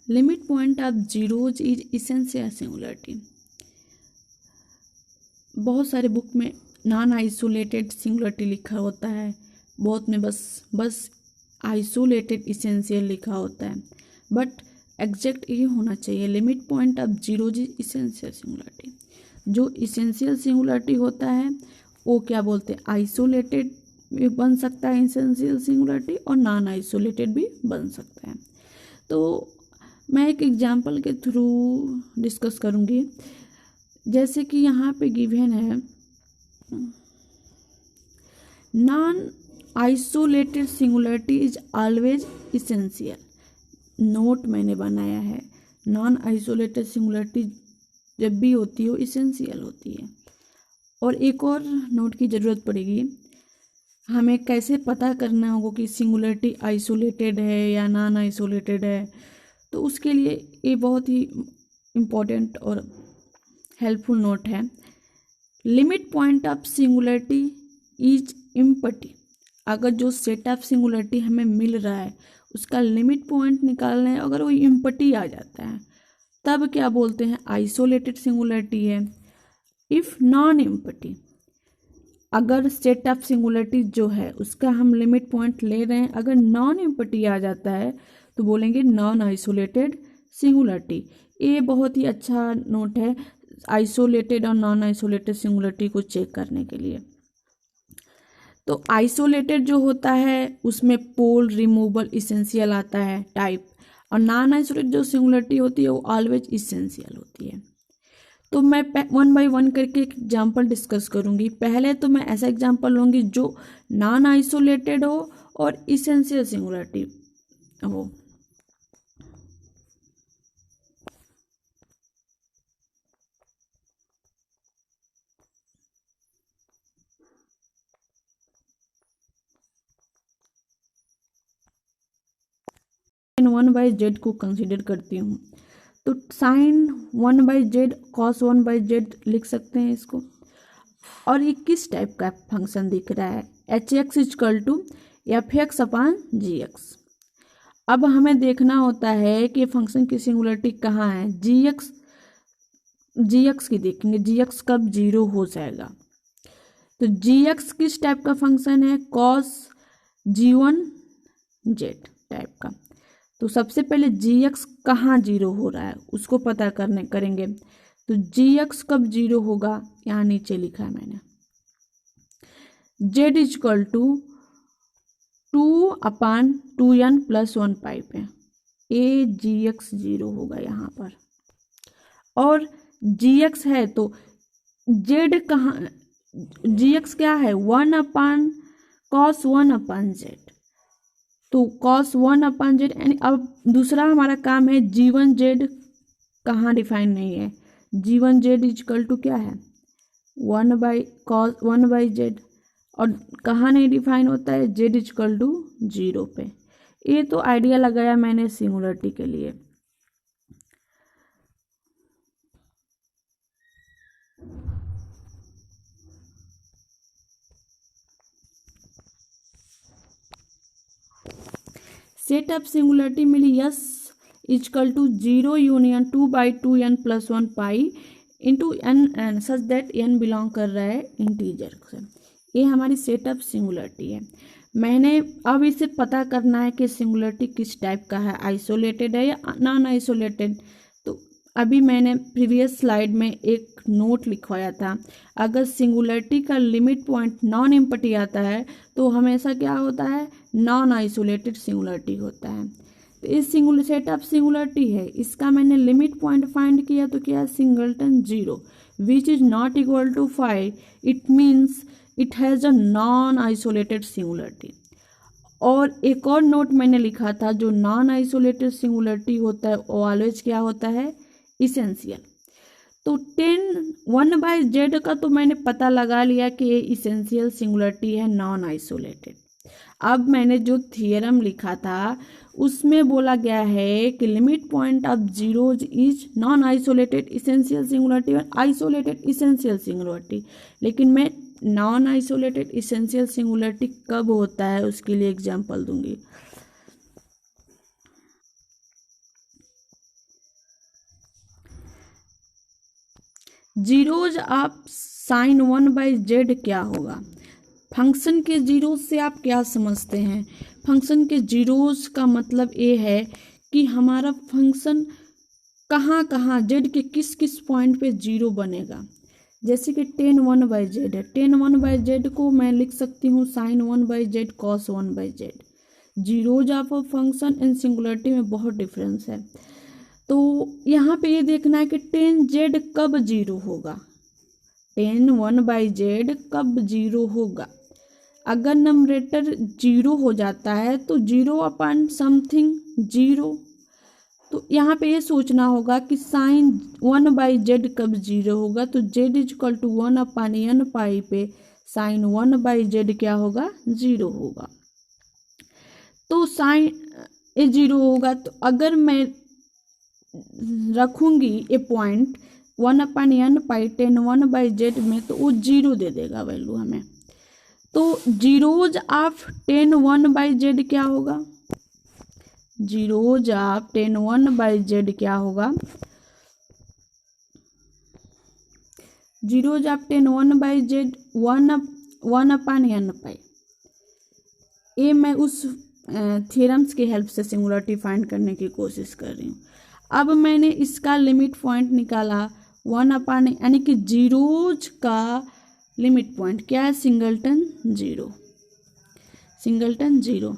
Limit point of zeros is essential singularity. बहुत सारे book में नॉन आइसोलेटेड सिंगुलरिटी लिखा होता है, बहुत में बस आइसोलेटेड इसेंशियल लिखा होता है, बट एग्जैक्ट ये होना चाहिए limit point of zeros is essential singularity. जो इसेंशियल सिंगुलरिटी होता है वो क्या बोलते हैं, आइसोलेटेड भी बन सकता है इसेंशियल सिंगुलरिटी, और नॉन आइसोलेटेड भी बन सकता है। तो मैं एक एग्जांपल के थ्रू डिस्कस करूँगी। जैसे कि यहाँ पे गिवन है non isolated singularity is always essential. Note मैंने बनाया है, नॉन आइसोलेटेड सिंगुलरिटी जब भी होती है वो इसेंशियल होती है। और एक और नोट की ज़रूरत पड़ेगी, हमें कैसे पता करना होगा कि सिंगुलरिटी आइसोलेटेड है या नॉन आइसोलेटेड है। तो उसके लिए ये बहुत ही इम्पोर्टेंट और हेल्पफुल नोट है। Limit point of singularity is empty. अगर जो सेट ऑफ सिंगुलरिटी हमें मिल रहा है उसका लिमिट पॉइंट निकालना है, अगर वो एम्प्टी आ जाता है तब क्या बोलते हैं, आइसोलेटेड सिंगुलरिटी है। इफ नॉन एम्प्टी, अगर सेट ऑफ सिंगुलरिटी जो है उसका हम लिमिट पॉइंट ले रहे हैं, अगर नॉन एम्प्टी आ जाता है तो बोलेंगे नॉन आइसोलेटेड सिंगुलरिटी। ये बहुत ही अच्छा नोट है आइसोलेटेड और नॉन आइसोलेटेड सिंगुलरिटी को चेक करने के लिए। तो आइसोलेटेड जो होता है उसमें पोल रिमूवल इसेंशियल आता है टाइप, और नॉन आइसोलेटेड जो सिंगुलरिटी होती है वो ऑलवेज इसेंशियल होती है। तो मैं 1 बाय 1 करके एक एग्जाम्पल डिस्कस करूंगी। पहले तो मैं ऐसा एग्जाम्पल लूँगी जो नॉन आइसोलेटेड हो और इसेंशियल सिंगुलरिटी हो। साइन 1/z को कंसिडर करती हूँ, तो साइन 1/z कॉस 1/z लिख सकते हैं इसको। और ये किस टाइप का फंक्शन दिख रहा है, hx equal to fx upon gx। अब हमें देखना होता है कि फंक्शन की सिंगुलरिटी कहाँ है, gx की देखेंगे, gx कब जीरो हो जाएगा। तो gx किस टाइप का फंक्शन है, cos g1z टाइप का। तो सबसे पहले gx कहाँ जीरो हो रहा है उसको पता करेंगे। तो gx कब जीरो होगा, यहाँ नीचे लिखा है मैंने, z equal to 2/2n + 1 pipe है, ए gx जीरो होगा यहाँ पर। और gx है तो z कहाँ, gx क्या है 1/cos 1/z। तो cos 1/z, यानी अब दूसरा हमारा काम है g1z कहाँ डिफाइन नहीं है, g1z इक्वल टू क्या है 1/cos 1/z, और कहाँ नहीं डिफाइन होता है, z इक्वल टू 0 पे। ये तो आइडिया लगाया मैंने सिंगुलरिटी के लिए। सेट ऑफ सिंगुलरिटी मिली S equal to 0 union 2/2n + 1 pi into n such that n belong कर रहा है इंटीजर से। ये हमारी सेट ऑफ सिंगुलरिटी है। मैंने अब इसे पता करना है कि सिंगुलरिटी किस टाइप का है, आइसोलेटेड है या नॉन आइसोलेटेड। तो अभी मैंने प्रीवियस स्लाइड में एक नोट लिखवाया था, अगर सिंगुलरिटी का लिमिट पॉइंट नॉन एम्प्टी आता है तो हमेशा क्या होता है, नॉन आइसोलेटेड सिंगुलरिटी होता है। तो इस सेट ऑफ सिंगुलरिटी है, इसका मैंने लिमिट पॉइंट फाइंड किया तो क्या है, singleton 0 which is not equal to 5, it means it has a non isolated singularity. और एक और नोट मैंने लिखा था, जो नॉन आइसोलेटेड सिंगुलरिटी होता है वो ऑलवेज क्या होता है, इसेंशियल। तो 1/z का तो मैंने पता लगा लिया कि ये इसेंशियल सिंगुलरिटी है, नॉन आइसोलेटेड। अब मैंने जो थियरम लिखा था उसमें बोला गया है कि limit point of zeros is non isolated essential singularity और आइसोलेटेड इसेंशियल सिंगुलरिटी। लेकिन मैं नॉन आइसोलेटेड इसेंशियल सिंगुलरिटी कब होता है उसके लिए एग्जांपल दूंगी। जीरोज ऑफ साइन 1/z क्या होगा? फंक्शन के जीरोज से आप क्या समझते हैं? फंक्शन के जीरोज का मतलब ये है कि हमारा फंक्शन कहाँ कहाँ जेड के किस किस पॉइंट पे जीरो बनेगा। जैसे कि tan 1/z है, tan 1/z को मैं लिख सकती हूँ sin 1/z cos 1/z। Zeros of a function and singularity में बहुत डिफरेंस है। तो यहाँ पे ये देखना है कि tan z कब जीरो होगा, tan 1/z कब जीरो होगा। अगर नंबरेटर जीरो हो जाता है तो जीरो अपन समथिंग जीरो, तो यहाँ पे ये सोचना होगा कि साइन 1/z कब जीरो होगा। तो z इजक्वल टू 1/n पे साइन 1/z क्या होगा? जीरो होगा। तो साइन ये जीरो होगा, तो अगर मैं रखूंगी ये पॉइंट 1/n tan 1/z में, तो वो जीरो दे देगा वैल्यू हमें। तो जीरोज ऑफ tan 1/z क्या होगा? जीरोज ऑफ tan 1/z क्या होगा? Zeros of tan 1/z 1/n। ये मैं उस थ्योरम्स की हेल्प से सिंगुलरिटी फाइंड करने की कोशिश कर रही हूँ। अब मैंने इसका लिमिट पॉइंट निकाला 1/n, यानी कि जीरोज का लिमिट पॉइंट क्या है? Singleton zero, singleton zero.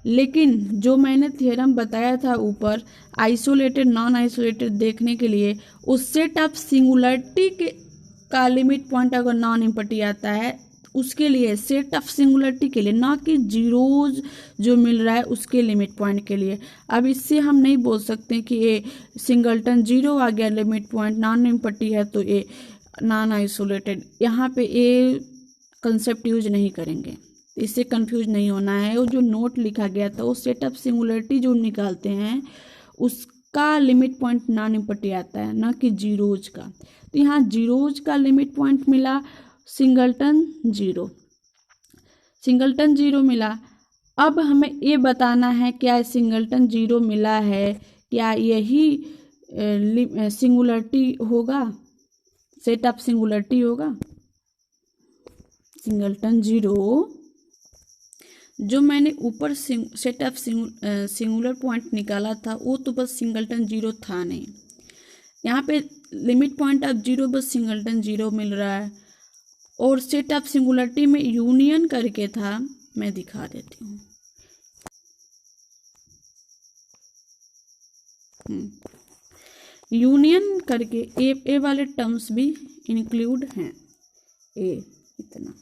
लेकिन जो मैंने थ्योरम बताया था ऊपर आइसोलेटेड नॉन आइसोलेटेड देखने के लिए, उस सेट ऑफ सिंगुलरिटी के का लिमिट पॉइंट अगर नॉन इम्पटी आता है उसके लिए, सेट ऑफ सिंगुलरिटी के लिए, ना कि जीरोज जो मिल रहा है उसके लिमिट पॉइंट के लिए। अब इससे हम नहीं बोल सकते कि ये सिंगलटन जीरो आ गया लिमिट पॉइंट, नॉन इम्पटी है तो ये नॉन आइसोलेटेड। यहाँ पे ये कंसेप्ट यूज नहीं करेंगे, इससे कंफ्यूज नहीं होना है। वो जो नोट लिखा गया था वो सेट ऑफ सिंगुलरिटी जो निकालते हैं उसका लिमिट पॉइंट नॉन इम्पटी आता है, ना कि जीरोज का। तो यहाँ जीरोज का लिमिट पॉइंट मिला सिंगलटन जीरो, सिंगलटन जीरो मिला। अब हमें ये बताना है क्या सिंगलटन जीरो मिला है, क्या यही सिंगुलरिटी होगा, सेट ऑफ सिंगुलरिटी होगा? सिंगलटन जीरो जो मैंने ऊपर सेट ऑफ सिंगुलर पॉइंट निकाला था वो तो बस सिंगलटन जीरो था नहीं। यहाँ पे लिमिट पॉइंट ऑफ जीरो बस सिंगलटन जीरो मिल रहा है, और सेट ऑफ सिंगुलरिटी में यूनियन करके था। मैं दिखा देती हूँ। यूनियन करके ए वाले टर्म्स भी इंक्लूड हैं। ए इतना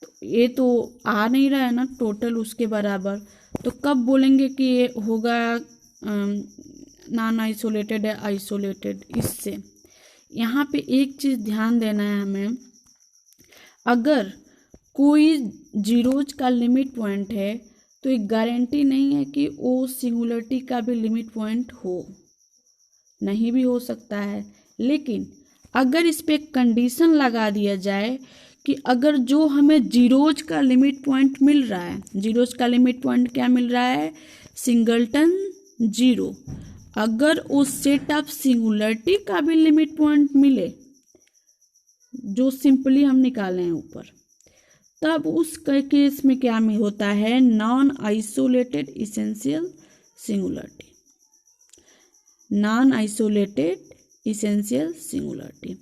तो ये तो आ नहीं रहा है ना टोटल उसके बराबर, तो कब बोलेंगे कि ये होगा नॉन आइसोलेटेड है आइसोलेटेड? इससे यहाँ पे एक चीज़ ध्यान देना है हमें, अगर कोई जीरोज का लिमिट पॉइंट है तो एक गारंटी नहीं है कि वो सिंगुलरिटी का भी लिमिट पॉइंट हो, नहीं भी हो सकता है। लेकिन अगर इस पे कंडीशन लगा दिया जाए कि अगर जो हमें जीरोज का लिमिट पॉइंट मिल रहा है, जीरोज का लिमिट पॉइंट क्या मिल रहा है? सिंगलटन जीरो, अगर उस सेट ऑफ सिंगुलरिटी का भी लिमिट पॉइंट मिले जो सिंपली हम निकाले हैं ऊपर, तब उस केस में क्या में होता है? Non isolated essential singularity, non isolated essential singularity.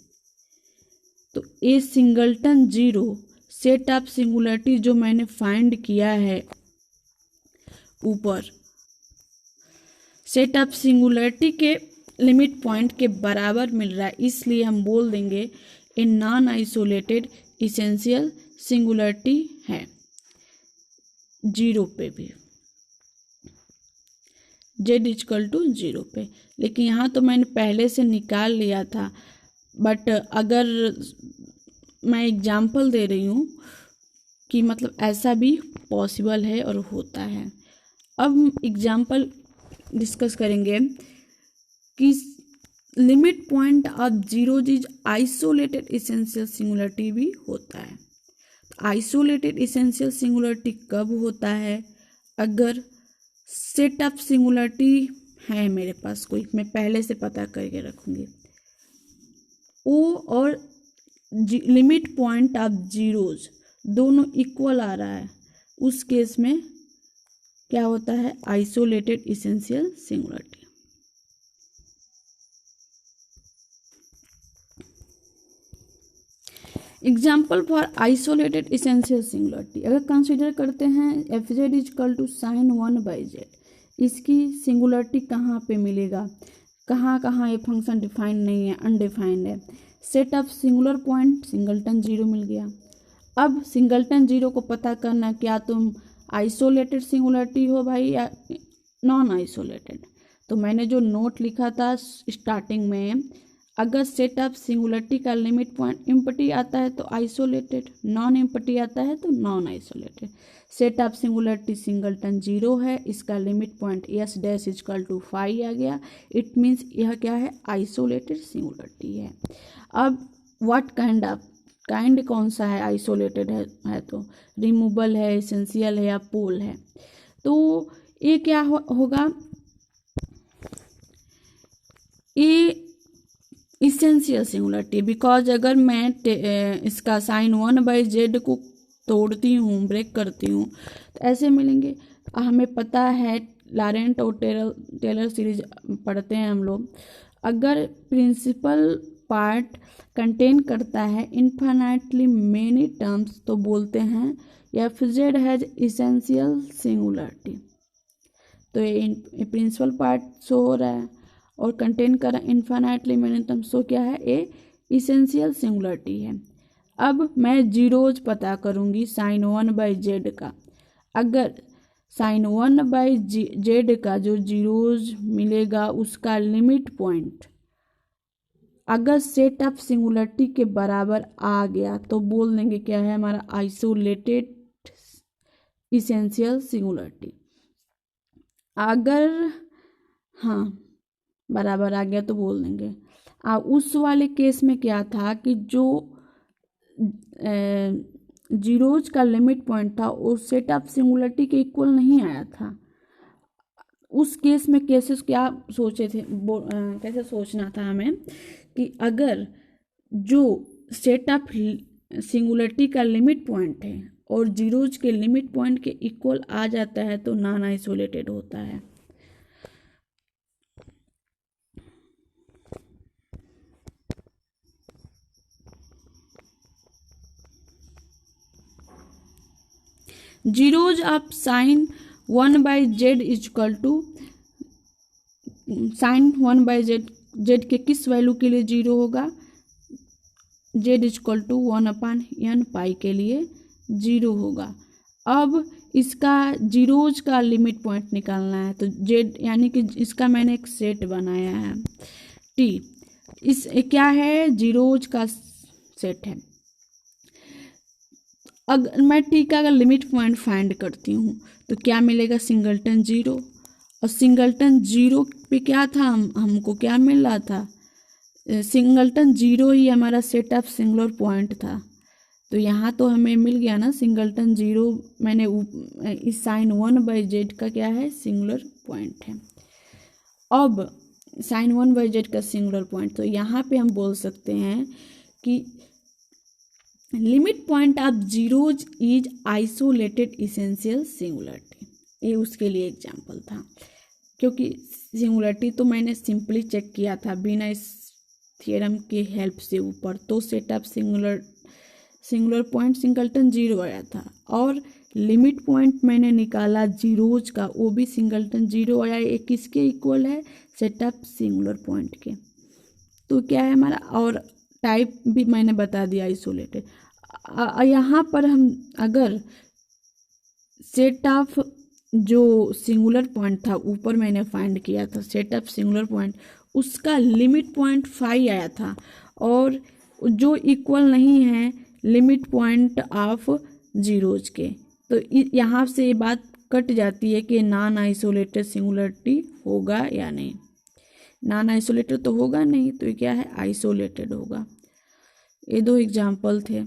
तो a singleton zero set of singularity जो मैंने फाइंड किया है ऊपर, सेट ऑफ सिंगुलरिटी के लिमिट पॉइंट के बराबर मिल रहा है, इसलिए हम बोल देंगे a non isolated essential singularity है जीरो पे भी, जेड इक्वल टू जीरो पे। लेकिन यहाँ तो मैंने पहले से निकाल लिया था, बट अगर मैं एग्जाम्पल दे रही हूँ कि मतलब ऐसा भी पॉसिबल है और होता है। अब एग्जाम्पल डिस्कस करेंगे कि limit point of zero is isolated essential singularity भी होता है। आइसोलेटेड इसेंशियल सिंगुलरिटी कब होता है? अगर सेट ऑफ सिंगुलरिटी है मेरे पास कोई, मैं पहले से पता करके रखूँगी। ओ और लिमिट पॉइंट ऑफ जीरोज दोनों इक्वल आ रहा है, उस केस में क्या होता है, isolated essential singularity. Example for isolated essential singularity, अगर कंसिडर करते हैं F Z is equal to sine 1/z, इसकी सिंगुलरिटी कहाँ पे मिलेगा, कहाँ कहाँ ये फंक्शन डिफाइन नहीं है, अनडिफाइंड है। Set of singular point singleton zero मिल गया। अब सिंगलटन जीरो को पता करना, क्या तुम आइसोलेटेड सिंगुलरिटी हो भाई या नॉन आइसोलेटेड। तो मैंने जो नोट लिखा था स्टार्टिंग में, अगर सेट ऑफ सिंगुलरिटी का लिमिट पॉइंट इम्पटी आता है तो आइसोलेटेड, नॉन इम्पटी आता है तो non isolated. Set of singularity singleton zero है, इसका limit point S dash is equal to 5 आ गया, इट मीन्स यह क्या है, आइसोलेटेड सिंगुलरिटी है। अब व्हाट काइंड ऑफ, काइंड कौन सा है, आइसोलेटेड है तो रिमूवल है, एसेंशियल है या पोल है। तो ये क्या होगा, ये इसेंशियल सिंगुलरिटी, बिकॉज अगर मैं इसका साइन 1/z को तोड़ती हूँ, ब्रेक करती हूँ, तो ऐसे मिलेंगे। हमें पता है लॉरेंट और टेलर सीरीज पढ़ते हैं हम लोग, अगर प्रिंसिपल पार्ट कंटेन करता है इन्फिनिटली मेनी टर्म्स तो बोलते हैं F Z has essential singularity. तो ये प्रिंसिपल पार्ट शो हो रहा है और कंटेन कर इन्फिनिटली मेनी टर्म्स, सो क्या है, ये इसेंशियल सिंगुलरिटी है। अब मैं जीरोज पता करूंगी साइन 1/z का, अगर साइन 1/z का जो जीरोज मिलेगा उसका लिमिट पॉइंट अगर सेट ऑफ सिंगुलरिटी के बराबर आ गया तो बोल देंगे क्या है हमारा, आइसोलेटेड इसेंशियल सिंगुलरिटी। अगर हाँ बराबर आ गया तो बोल देंगे। उस वाले केस में क्या था कि जो जीरोज का लिमिट पॉइंट था वो सेट ऑफ सिंगुलरिटी के इक्वल नहीं आया था। उस केस में कैसे क्या सोचे थे, कैसे सोचना था हमें कि अगर जो सेट ऑफ सिंगुलरिटी का लिमिट पॉइंट है और जीरोज के लिमिट पॉइंट के इक्वल आ जाता है तो नॉन आइसोलेटेड होता है। Zeros of sine 1/z is equal to, sine 1/z, Z के किस वैल्यू के लिए जीरो होगा, z इजकल टू 1/n पाई के लिए जीरो होगा। अब इसका जीरोज का लिमिट पॉइंट निकालना है तो z यानी कि इसका मैंने एक सेट बनाया है t, इस क्या है, जीरोज का सेट है। अगर मैं टी का अगर लिमिट पॉइंट फाइंड करती हूँ तो क्या मिलेगा, सिंगलटन जीरो, और सिंगलटन जीरो पे क्या था, हमको क्या मिल रहा था, सिंगलटन जीरो ही हमारा सेट ऑफ सिंगुलर पॉइंट था। तो यहाँ तो हमें मिल गया ना सिंगलटन जीरो, मैंने इस साइन 1/z का क्या है, सिंगुलर पॉइंट है। अब साइन 1/z का सिंगुलर पॉइंट, तो यहाँ पे हम बोल सकते हैं कि limit point of zeros is isolated essential singularity. ये उसके लिए एग्जाम्पल था, क्योंकि सिंगुलरिटी तो मैंने सिंपली चेक किया था बिना इस थियरम के हेल्प से ऊपर, तो set of singular point singleton zero आया था, और लिमिट पॉइंट मैंने निकाला जीरोज का, वो भी सिंगलटन जीरो आया। ये किसके इक्वल है, सेट ऑफ सिंगुलर पॉइंट के। तो क्या है हमारा, और टाइप भी मैंने बता दिया आइसोलेटेड। यहाँ पर हम अगर सेट ऑफ जो सिंगुलर पॉइंट था ऊपर मैंने फाइंड किया था, सेट ऑफ सिंगुलर पॉइंट, उसका लिमिट पॉइंट 5 आया था, और जो इक्वल नहीं है लिमिट पॉइंट ऑफ जीरोज के, तो यहाँ से ये बात कट जाती है कि नॉन आइसोलेटेड सिंगुलरिटी होगा या नहीं। नॉन आइसोलेटेड तो होगा नहीं, तो ये क्या है, आइसोलेटेड होगा। ये दो एग्जाम्पल थे।